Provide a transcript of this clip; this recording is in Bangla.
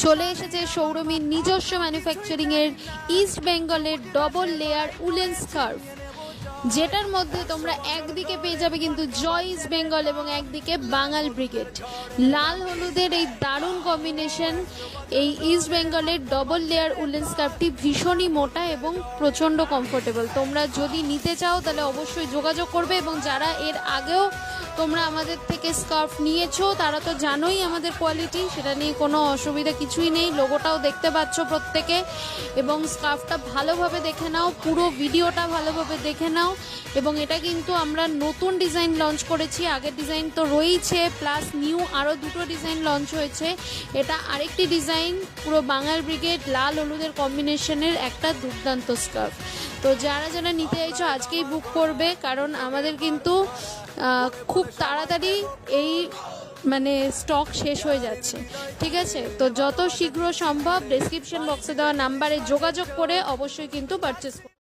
চলে এসেছে সৌরভীর নিজস্ব ম্যানুফ্যাকচারিংয়ের ইস্ট বেঙ্গলের ডবল লেয়ার উলেন স্কার্ফ, যেটার মধ্যে তোমরা একদিকে পেয়ে যাবে কিন্তু জয় ইস্ট বেঙ্গল এবং একদিকে বাঙাল ব্রিগেড। লাল হলুদের এই দারুণ কম্বিনেশন। এই ইস্ট বেঙ্গলের ডবল লেয়ার উলেন স্কার্ফটি ভীষণই মোটা এবং প্রচণ্ড কমফোর্টেবল। তোমরা যদি নিতে চাও তাহলে অবশ্যই যোগাযোগ করবে, এবং যারা এর আগেও তোমরা আমাদের থেকে স্কার্ফ নিয়েছো তারা তো জানোই আমাদের কোয়ালিটি, সেটা নিয়ে কোনো অসুবিধা কিছুই নেই। লোগোটাও দেখতে পাচ্ছ প্রত্যেকে, এবং স্কার্ফটা ভালোভাবে দেখে নাও, পুরো ভিডিওটা ভালোভাবে দেখে নাও। এবং এটা কিন্তু আমরা নতুন ডিজাইন লঞ্চ করেছি, আগের ডিজাইন তো রয়েছে, প্লাস নিউ আরও দুটো ডিজাইন লঞ্চ হয়েছে। এটা আরেকটি ডিজাইন, পুরো বাঙাল ব্রিগেড লাল হলুদের কম্বিনেশনের একটা দুর্দান্ত স্কার্ফ। তো যারা যারা নিতে চাইছো আজকেই বুক করবে, কারণ আমাদের কিন্তু খুব তাড়াতাড়ি এই স্টক শেষ হয়ে যাচ্ছে। ঠিক আছে, তো যত শীঘ্র সম্ভব ডেসক্রিপশন বক্সে দেওয়া নাম্বারে যোগাযোগ করে অবশ্যই কিন্তু পারচেস